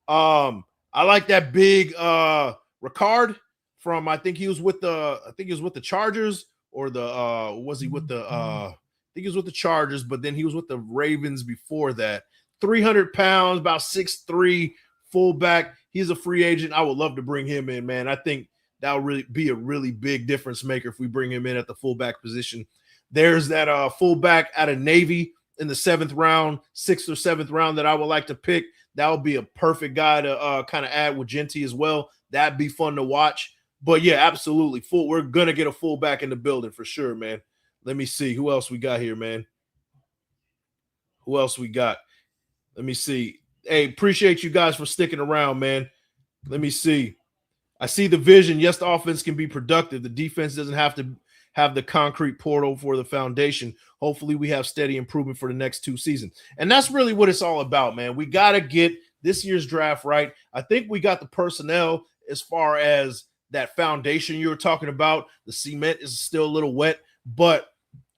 I like that big Ricard from, I think he was with the Chargers, or was he with the I think he was with the Chargers, but then he was with the Ravens before that. 300 pounds, about 6'3", fullback. He's a free agent. I would love to bring him in, man. I think that would really be a really big difference maker if we bring him in at the fullback position. There's that fullback out of Navy in the 7th round, 6th or 7th round that I would like to pick. That would be a perfect guy to kind of add with Genty as well. That'd be fun to watch. But yeah, absolutely. We're going to get a fullback in the building for sure, man. Let me see. Who else we got here, man? Who else we got? Let me see. Hey, appreciate you guys for sticking around, man. Let me see. I see the vision. Yes, the offense can be productive. The defense doesn't have to have the concrete portal for the foundation. Hopefully we have steady improvement for the next 2 seasons. And that's really what it's all about, man. We got to get this year's draft right. I think we got the personnel as far as that foundation you were talking about. The cement is still a little wet, but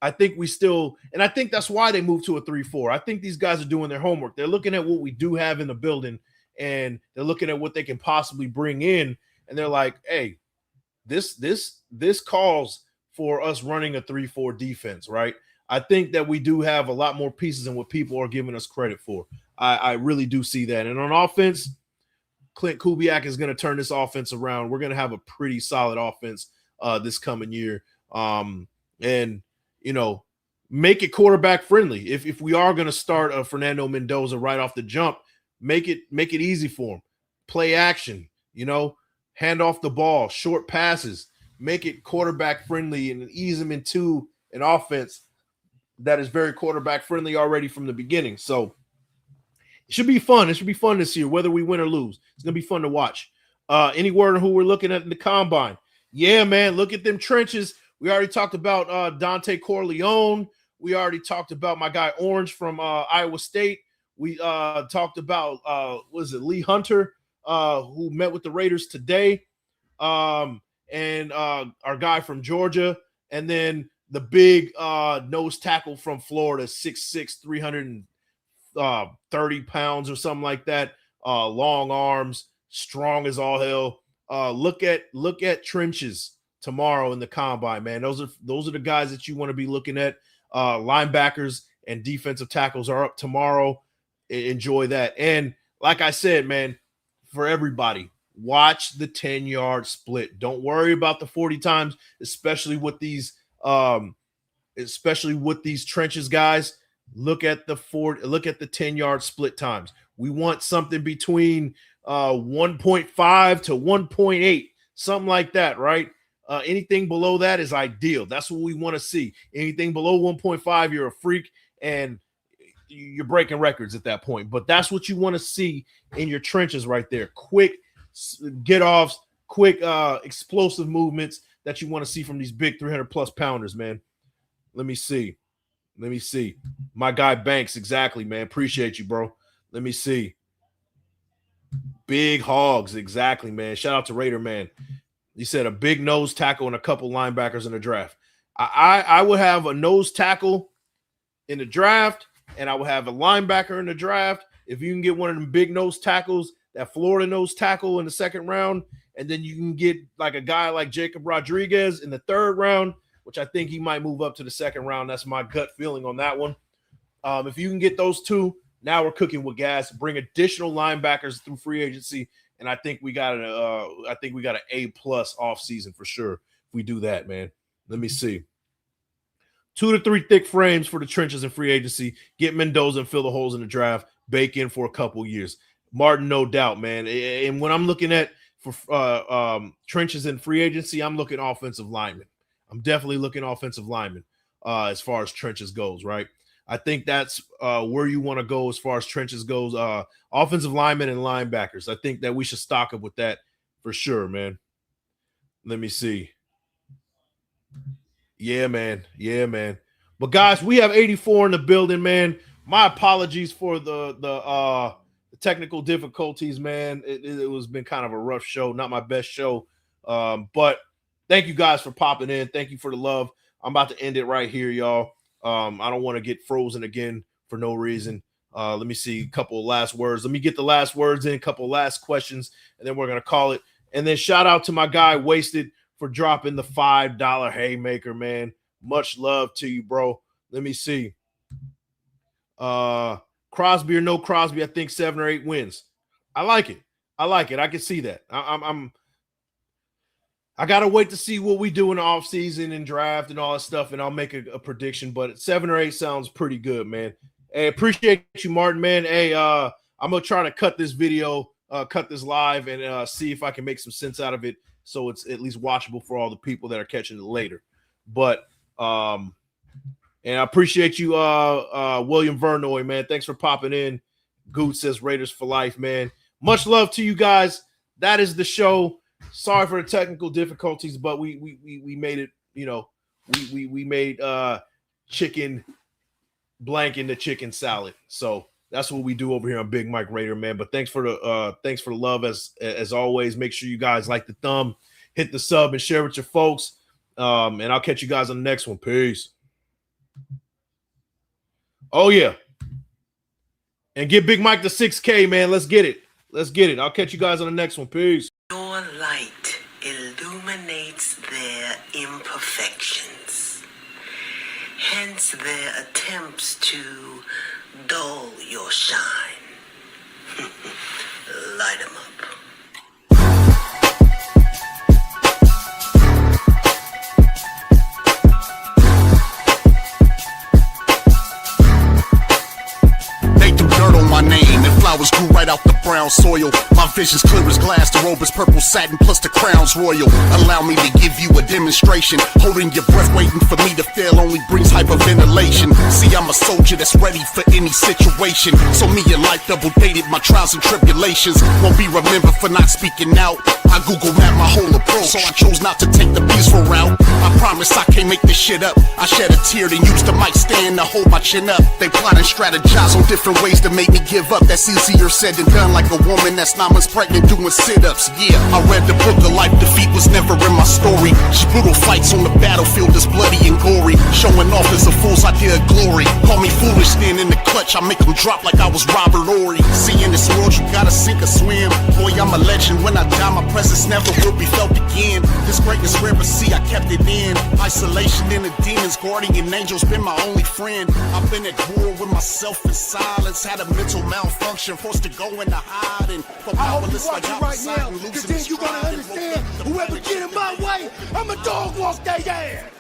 I think we still, and I think that's why they moved to a 3-4. I think these guys are doing their homework. They're looking at what we do have in the building, and they're looking at what they can possibly bring in. And they're like, hey, this calls for us running a 3-4 defense, right? I think that we do have a lot more pieces than what people are giving us credit for. I really do see that. And on offense, Klint Kubiak is going to turn this offense around. We're going to have a pretty solid offense this coming year. And, you know, make it quarterback friendly. If we are going to start a Fernando Mendoza right off the jump, make it easy for him. Play action, you know, hand off the ball, short passes. Make it quarterback friendly and ease them into an offense that is very quarterback friendly already from the beginning. So it should be fun. It should be fun this year, whether we win or lose. It's going to be fun to watch. Any word on who we're looking at in the combine? Yeah, man, look at them trenches. We already talked about Dante Corleone. We already talked about my guy Orange from Iowa State. We talked about, Lee Hunter, who met with the Raiders today. And our guy from Georgia, and then the big nose tackle from Florida, 6'6", 330 pounds or something like that. Long arms, strong as all hell. Look at trenches tomorrow in the combine, man. Those are the guys that you want to be looking at. Linebackers and defensive tackles are up tomorrow. Enjoy that. And like I said, man, for everybody, watch the 10-yard split. Don't worry about the 40 times, especially with these trenches guys. Look at the 10-yard split times. We want something between 1.5 to 1.8, something like that, right? Anything below that is ideal. That's what we want to see. Anything below 1.5, you're a freak and you're breaking records at that point. But that's what you want to see in your trenches right there. Quick get-offs, quick explosive movements that you want to see from these big 300-plus pounders, man. Let me see. My guy Banks, exactly, man. Appreciate you, bro. Let me see. Big hogs, exactly, man. Shout out to Raider, man. He said a big nose tackle and a couple linebackers in the draft. I would have a nose tackle in the draft, and I would have a linebacker in the draft. If you can get one of them big nose tackles, that Florida nose tackle in the second round, and then you can get like a guy like Jacob Rodriguez in the third round, which I think he might move up to the second round. That's my gut feeling on that one. If you can get those two, now we're cooking with gas. Bring additional linebackers through free agency, and I think we got an A+ off season for sure if we do that, man. Let me see. 2 to 3 thick frames for the trenches and free agency. Get Mendoza and fill the holes in the draft. Bake in for a couple years. Martin, no doubt, man. And when I'm looking at for trenches and free agency, I'm looking offensive linemen. I'm definitely looking offensive linemen as far as trenches goes, right? I think that's where you want to go as far as trenches goes. Offensive linemen and linebackers. I think that we should stock up with that for sure, man. Let me see. Yeah, man. But guys, we have 84 in the building, man. My apologies for the technical difficulties, man. It was been kind of a rough show, not my best show. But thank you guys for popping in. Thank you for the love. I'm about to end it right here, y'all. I don't want to get frozen again for no reason. Let me see a couple of last words. Let me get the last words in, a couple of last questions, and then we're going to call it. And then shout out to my guy Wasted for dropping the $5 haymaker, man. Much love to you, bro. Let me see. Crosby or no Crosby, I think 7 or 8 wins. I like it. I can see that. I gotta wait to see what we do in the offseason and draft and all that stuff, and I'll make a prediction. But 7 or 8 sounds pretty good, man. Hey, appreciate you, Martin, man. Hey, I'm gonna try to cut this video, cut this live, and see if I can make some sense out of it, so it's at least watchable for all the people that are catching it later. But and I appreciate you, William Vernoy, man. Thanks for popping in. Goot says Raiders for life, man. Much love to you guys. That is the show. Sorry for the technical difficulties, but we made it. You know, we made chicken blank into chicken salad. So that's what we do over here on Big Mike Raider, man. But thanks for the love as always. Make sure you guys like the thumb, hit the sub, and share with your folks. And I'll catch you guys on the next one. Peace. Oh yeah, and get Big Mike to 6K, man. Let's get it. I'll catch you guys on the next one. Peace. Your light illuminates their imperfections, hence their attempts to dull your shine. Light 'em up. My name and flowers grew right out the brown soil. My vision's clear as glass, the robe is purple satin plus the crown's royal. Allow me to give you a demonstration. Holding your breath, waiting for me to fail only brings hyperventilation. See, I'm a soldier that's ready for any situation. So me and life double dated my trials and tribulations. Won't be remembered for not speaking out. I Google map my whole approach, so I chose not to take the peaceful route. I promise I can't make this shit up. I shed a tear, then used the mic stand to hold my chin up. They plot and strategize on different ways to make me give up. That's easier said than done, like a woman that's 9 months pregnant doing sit-ups. Yeah, I read the book of life, defeat was never in my story. Just brutal fights on the battlefield is bloody and gory. Showing off is a fool's idea of glory. Call me foolish, stand in the clutch, I make them drop like I was Robert Ory. See, in this world you gotta sink or swim. Boy, I'm a legend, when I die my presence never will be felt again. This greatness rare, but see, I kept it in. Isolation in the demons, guardian angels been my only friend. I've been at war with myself in silence, had a mental malfunction, forced to go into hiding. I better be watching right now, because then you're gonna understand whoever get in my way, I'ma dog walk their ass.